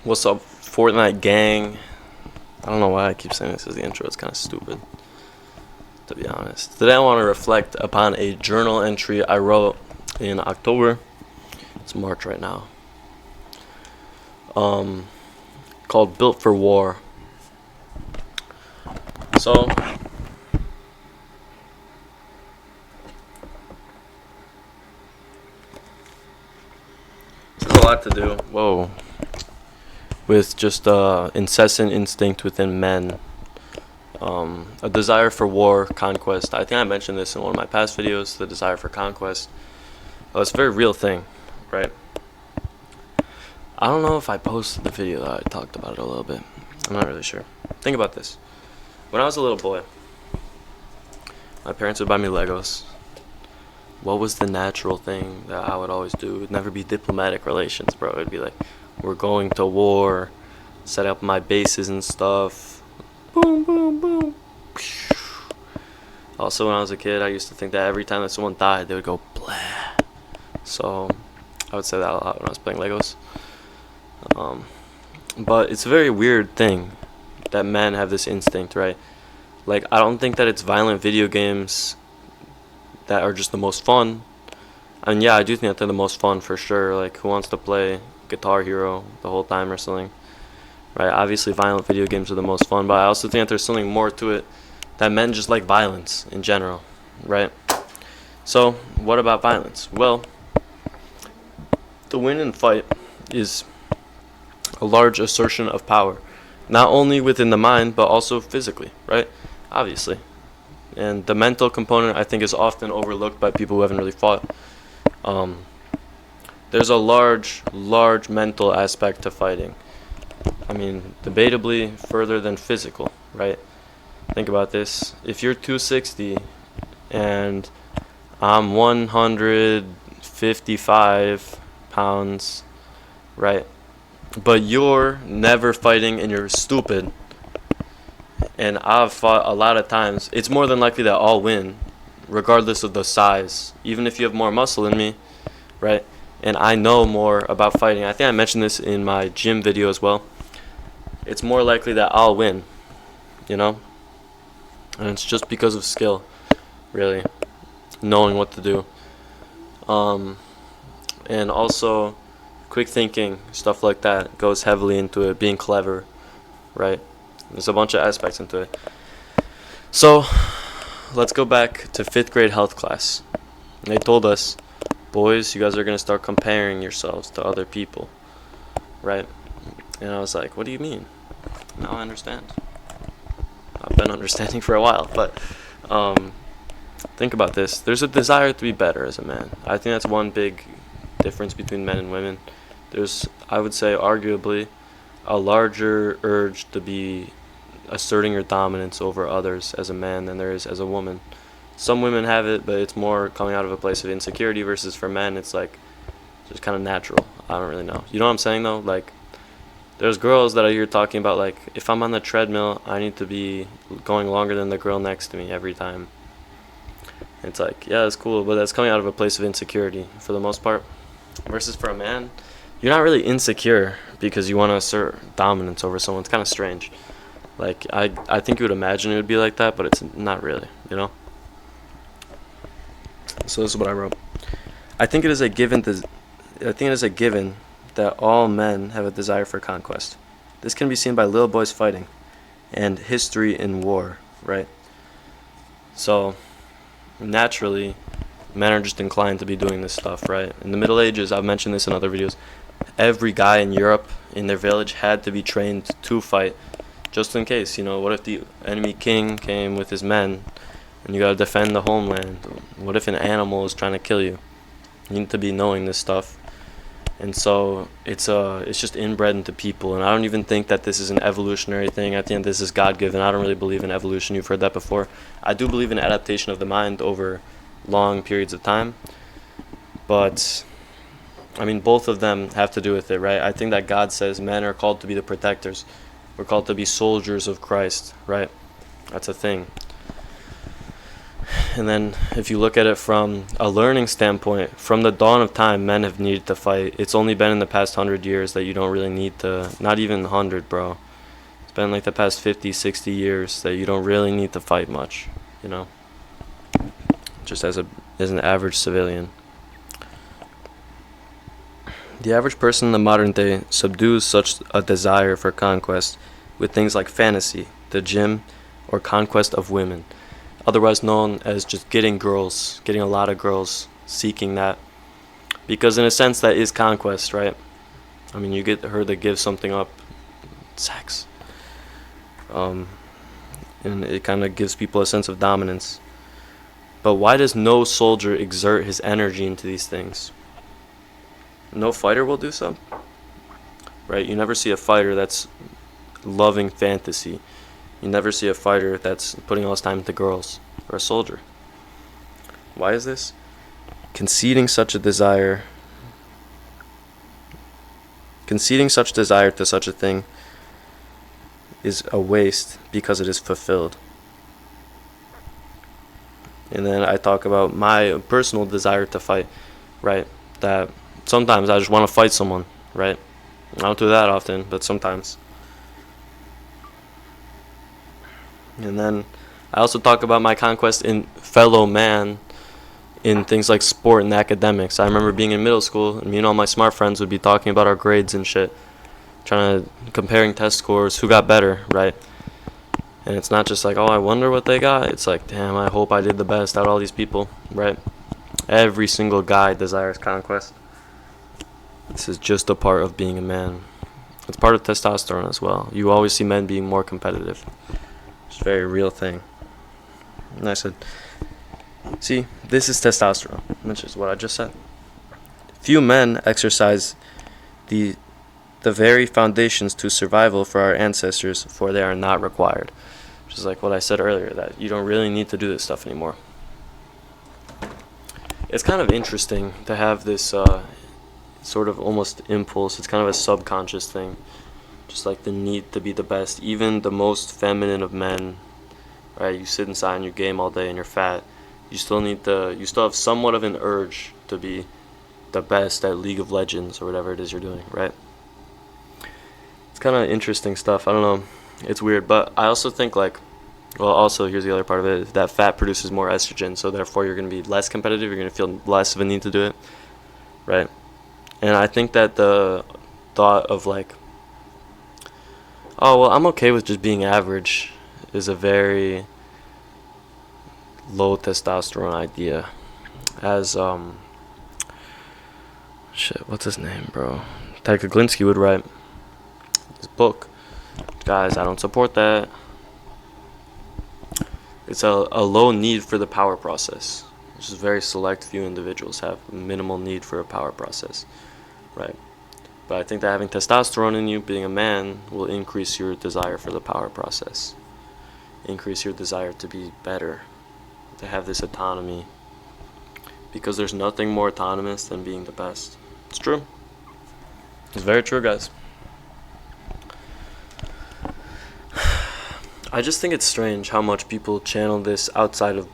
What's up, Fortnite gang? I don't know why I keep saying this as the intro. It's kind of stupid, to be honest. Today I want to reflect upon a journal entry I wrote in October. It's March right now. Called Built for War. So, there's a lot to do. Whoa. With just incessant instinct within men, a desire for war, conquest. I think I mentioned this in one of my past videos, the desire for conquest. It's a very real thing, right? I don't know if I posted the video that I talked about it a little bit. I'm not really sure. Think about this. When I was a little boy, my parents would buy me Legos. What was the natural thing that I would always do? It would never be diplomatic relations, bro. It'd be like, we're going to war, set up my bases and stuff. Boom, boom, boom. Also, when I was a kid, I used to think that every time that someone died, they would go blah. So I would say that a lot when I was playing Legos. But it's a very weird thing that men have this instinct, right? Like, I don't think that it's violent video games that are just the most fun. I mean, yeah, I do think that they're the most fun for sure. Like, who wants to play Guitar Hero the whole time or something, right? Obviously violent video games are the most fun, but I also think that there's something more to it, that men just like violence in general, right? So what about violence? Well, the win in fight is a large assertion of power, not only within the mind but also physically, right? Obviously. And the mental component, I think, is often overlooked by people who haven't really fought. There's a large mental aspect to fighting. I mean, debatably further than physical, right? Think about this. If you're 260 and I'm 155 pounds, right? But you're never fighting and you're stupid, and I've fought a lot of times, it's more than likely that I'll win, regardless of the size. Even if you have more muscle than me, right? And I know more about fighting. I think I mentioned this in my gym video as well. It's more likely that I'll win, you know? And it's just because of skill, really, knowing what to do. And also, quick thinking, stuff like that goes heavily into it, being clever, right? There's a bunch of aspects into it. So, let's go back to 5th grade health class. They told us, boys, you guys are going to start comparing yourselves to other people, right? And I was like, what do you mean? Now I understand. I've been understanding for a while, but think about this. There's a desire to be better as a man. I think that's one big difference between men and women. There's, I would say, arguably a larger urge to be asserting your dominance over others as a man than there is as a woman. Some women have it, but it's more coming out of a place of insecurity, versus for men, it's like just kind of natural. I don't really know. You know what I'm saying, though? Like, there's girls that I hear talking about, like, if I'm on the treadmill, I need to be going longer than the girl next to me every time. It's like, yeah, that's cool, but that's coming out of a place of insecurity for the most part. Versus for a man, you're not really insecure because you want to assert dominance over someone. It's kind of strange. Like, I think you would imagine it would be like that, but it's not really, you know? So this is what I wrote. I think it is a given that all men have a desire for conquest. This can be seen by little boys fighting and history in war, right? So naturally, men are just inclined to be doing this stuff, right? In the Middle Ages, I've mentioned this in other videos, every guy in Europe in their village had to be trained to fight, just in case, you know, what if the enemy king came with his men and you gotta defend the homeland? What if an animal is trying to kill you? You need to be knowing this stuff. And so it's just inbred into people, and I don't even think that this is an evolutionary thing. I think this is God-given. I don't really believe in evolution. You've heard that before. I do believe in adaptation of the mind over long periods of time, but I mean, both of them have to do with it, right? I think that God says men are called to be the protectors. We're called to be soldiers of Christ, right? That's a thing. And then if you look at it from a learning standpoint, from the dawn of time, men have needed to fight. It's only been in the past 100 years that you don't really need to, not even 100, bro. It's been like the past 50, 60 years that you don't really need to fight much, you know? Just as an average civilian. The average person in the modern day subdues such a desire for conquest with things like fantasy, the gym, or conquest of women, otherwise known as just getting girls, getting a lot of girls, seeking that. Because in a sense that is conquest, right? I mean, you get her to give something up, sex. And it kind of gives people a sense of dominance. But why does no soldier exert his energy into these things? No fighter will do so, right? You never see a fighter that's loving fantasy. You never see a fighter that's putting all his time into girls, or a soldier. Why is this? Conceding such desire to such a thing is a waste because it is fulfilled. And then I talk about my personal desire to fight, right? That sometimes I just want to fight someone, right? I don't do that often, but sometimes. And then I also talk about my conquest in fellow man in things like sport and academics. I remember being in middle school, and me and all my smart friends would be talking about our grades and shit, comparing test scores, who got better, right? And it's not just like, oh, I wonder what they got. It's like, damn, I hope I did the best out of all these people, right? Every single guy desires conquest. This is just a part of being a man. It's part of testosterone as well. You always see men being more competitive. It's a very real thing. And I said, see, this is testosterone, which is what I just said. Few men exercise the very foundations to survival for our ancestors, for they are not required. Which is like what I said earlier, that you don't really need to do this stuff anymore. It's kind of interesting to have this sort of almost impulse. It's kind of a subconscious thing. Just like the need to be the best. Even the most feminine of men, right? You sit inside in your game all day and you're fat. You still have somewhat of an urge to be the best at League of Legends or whatever it is you're doing, right? It's kind of interesting stuff. I don't know. It's weird. But I also think also here's the other part of it, that fat produces more estrogen. So therefore you're going to be less competitive. You're going to feel less of a need to do it, right? And I think that the thought of like, oh, well, I'm okay with just being average is a very low testosterone idea. As, what's his name, bro? Tyka Glinsky would write his book. Guys, I don't support that. It's a low need for the power process. Just very select few individuals have minimal need for a power process, right? But I think that having testosterone in you, being a man, will increase your desire for the power process. Increase your desire to be better, to have this autonomy. Because there's nothing more autonomous than being the best. It's true. It's very true, guys. I just think it's strange how much people channel this outside of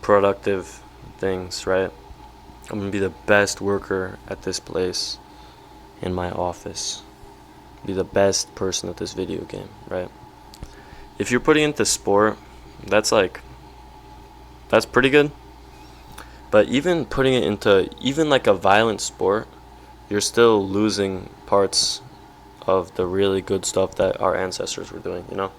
productive things, right? I'm going to be the best worker at this place. In my office, be the best person at this video game, right? If you're putting into sport, that's pretty good. But even putting it into like a violent sport, you're still losing parts of the really good stuff that our ancestors were doing, you know?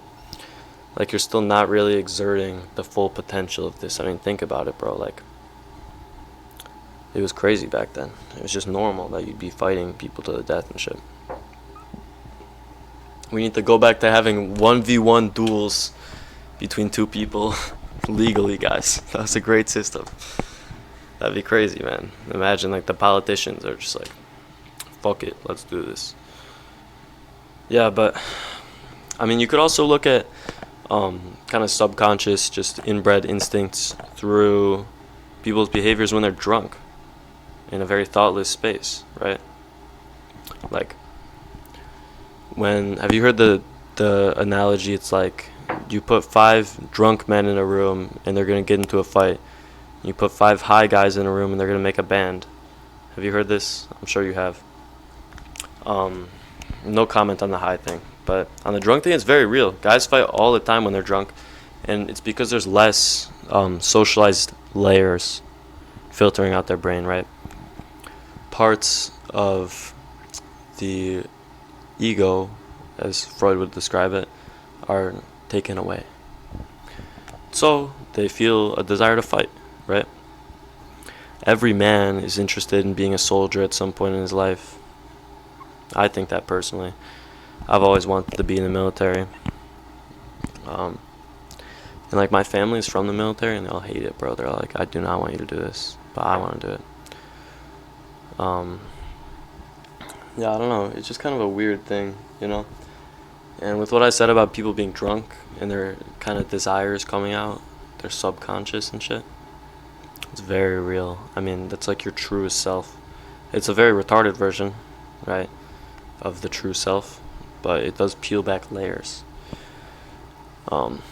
Like, you're still not really exerting the full potential of this. I mean, think about it, bro. Like, it was crazy back then. It was just normal that you'd be fighting people to the death and shit. We need to go back to having 1v1 duels between two people legally, guys. That's a great system. That'd be crazy, man. Imagine like the politicians are just like, fuck it, let's do this. Yeah, but I mean, you could also look at kind of subconscious, just inbred instincts through people's behaviors when they're drunk. In a very thoughtless space, right? Like, have you heard the analogy? It's like you put 5 drunk men in a room and they're gonna get into a fight, You put 5 high guys in a room and they're gonna make a band. Have you heard this? I'm sure you have. No comment on the high thing, but on the drunk thing, it's very real. Guys fight all the time when they're drunk, and it's because there's less socialized layers filtering out their brain, right? Parts of the ego, as Freud would describe it, are taken away. So they feel a desire to fight, right? Every man is interested in being a soldier at some point in his life. I think that personally. I've always wanted to be in the military. And like my family is from the military and they all hate it, bro. They're like, I do not want you to do this, but I want to do it. Yeah, I don't know. It's just kind of a weird thing, you know? And with what I said about people being drunk and their kind of desires coming out, their subconscious and shit, it's very real. I mean, that's like your truest self. It's a very retarded version, right, of the true self, but it does peel back layers.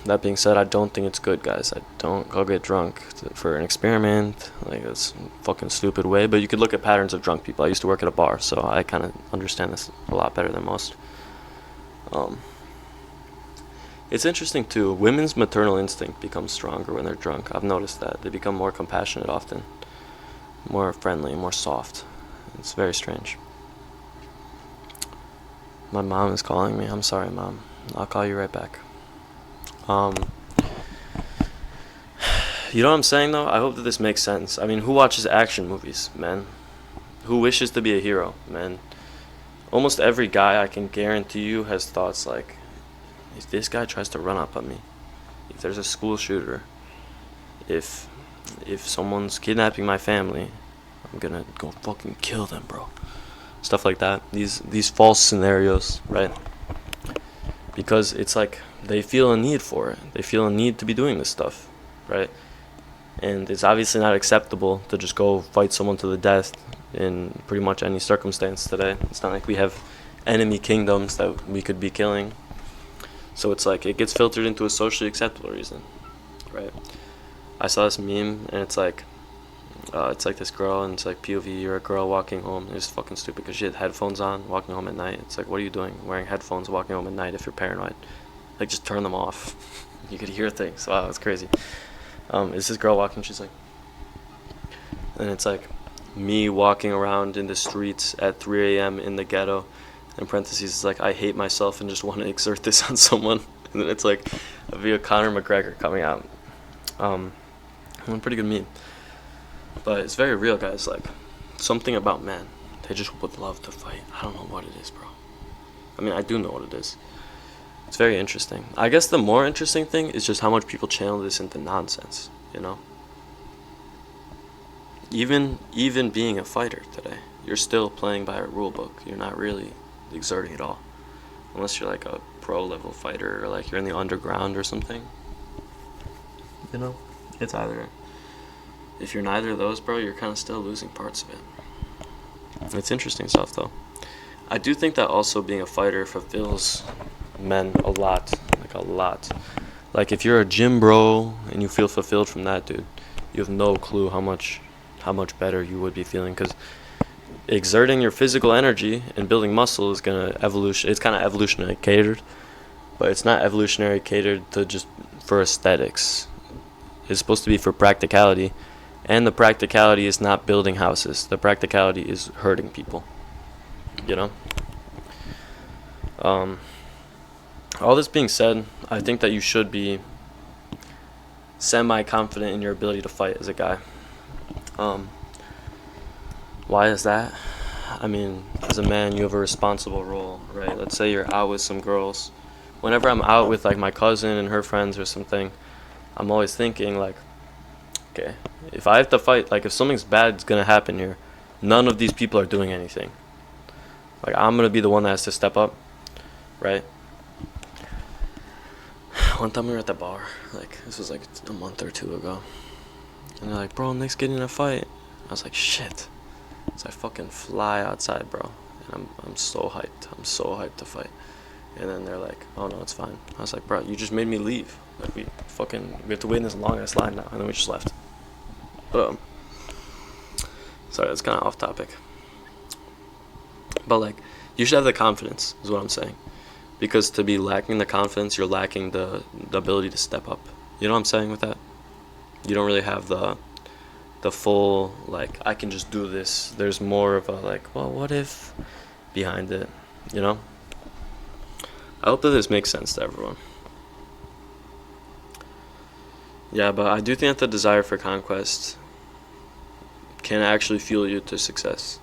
That being said, I don't think it's good, guys. I don't go get drunk for an experiment. Like, it's a fucking stupid way, but you could look at patterns of drunk people. I used to work at a bar, so I kind of understand this a lot better than most. It's interesting too. Women's maternal instinct becomes stronger when they're drunk. I've noticed that. They become more compassionate often, more friendly, more soft. It's very strange. My mom is calling me. I'm sorry, Mom. I'll call you right back. You know what I'm saying, though? I hope that this makes sense. I mean, who watches action movies, man? Who wishes to be a hero, man? Almost every guy, I can guarantee you, has thoughts like, if this guy tries to run up on me, if there's a school shooter, if someone's kidnapping my family, I'm gonna go fucking kill them, bro. Stuff like that. These false scenarios, right? Because it's like they feel a need for it. They feel a need to be doing this stuff, right? And it's obviously not acceptable to just go fight someone to the death in pretty much any circumstance today. It's not like we have enemy kingdoms that we could be killing. So it's like it gets filtered into a socially acceptable reason, right? I saw this meme and it's like this girl and it's like POV, you're a girl walking home. It's fucking stupid because she had headphones on walking home at night. It's like, what are you doing wearing headphones walking home at night if you're paranoid? Like, just turn them off. You could hear things. Wow, it's crazy. It's this girl walking, she's like, and it's like me walking around in the streets at 3 a.m. in the ghetto. In parentheses, it's like, I hate myself and just want to exert this on someone. And then it's like a video of Conor McGregor coming out. Pretty good meme. But it's very real, guys. Like, something about men, they just would love to fight. I don't know what it is, bro. I mean, I do know what it is. It's very interesting. I guess the more interesting thing is just how much people channel this into nonsense, you know? Even being a fighter today, you're still playing by a rule book. You're not really exerting it all. Unless you're like a pro level fighter or like you're in the underground or something. You know? It's either. If you're neither of those, bro, you're kind of still losing parts of it. It's interesting stuff, though. I do think that also being a fighter fulfills men a lot. Like, if you're a gym bro and you feel fulfilled from that, dude, you have no clue how much better you would be feeling. Because exerting your physical energy and building muscle is it's kind of evolutionary catered, but it's not evolutionary catered to just for aesthetics. It's supposed to be for practicality. And the practicality is not building houses. The practicality is hurting people. You know? All this being said, I think that you should be semi-confident in your ability to fight as a guy. Why is that? I mean, as a man, you have a responsible role, right? Let's say you're out with some girls. Whenever I'm out with, like, my cousin and her friends or something, I'm always thinking, like, okay, if I have to fight, like, if something's bad's gonna happen here, none of these people are doing anything. Like, I'm gonna be the one that has to step up, right? One time we were at the bar, like, this was like a month or two ago, and they're like, bro, Nick's getting in a fight. I was like, shit. So I fucking fly outside, bro, and I'm so hyped to fight. And then they're like, oh no, it's fine. I was like, bro, you just made me leave. Like, we have to wait in this long ass line now. And then we just left. But sorry, that's kind of off topic. But like, you should have the confidence, is what I'm saying. Because to be lacking the confidence, you're lacking the ability to step up. You know what I'm saying with that? You don't really have the full, like, I can just do this. There's more of a, like, well, what if behind it, you know? I hope that this makes sense to everyone. Yeah, but I do think that the desire for conquest can actually fuel you to success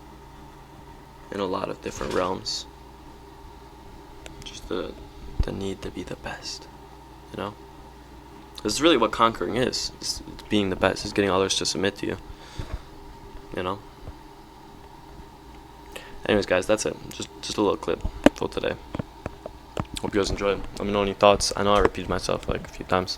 in a lot of different realms. Just the need to be the best, you know? This is really what conquering is. It's being the best. It's getting others to submit to you, you know? Anyways, guys, that's it. Just a little clip for today. Hope you guys enjoyed. Let me know any thoughts. I know I repeated myself like a few times.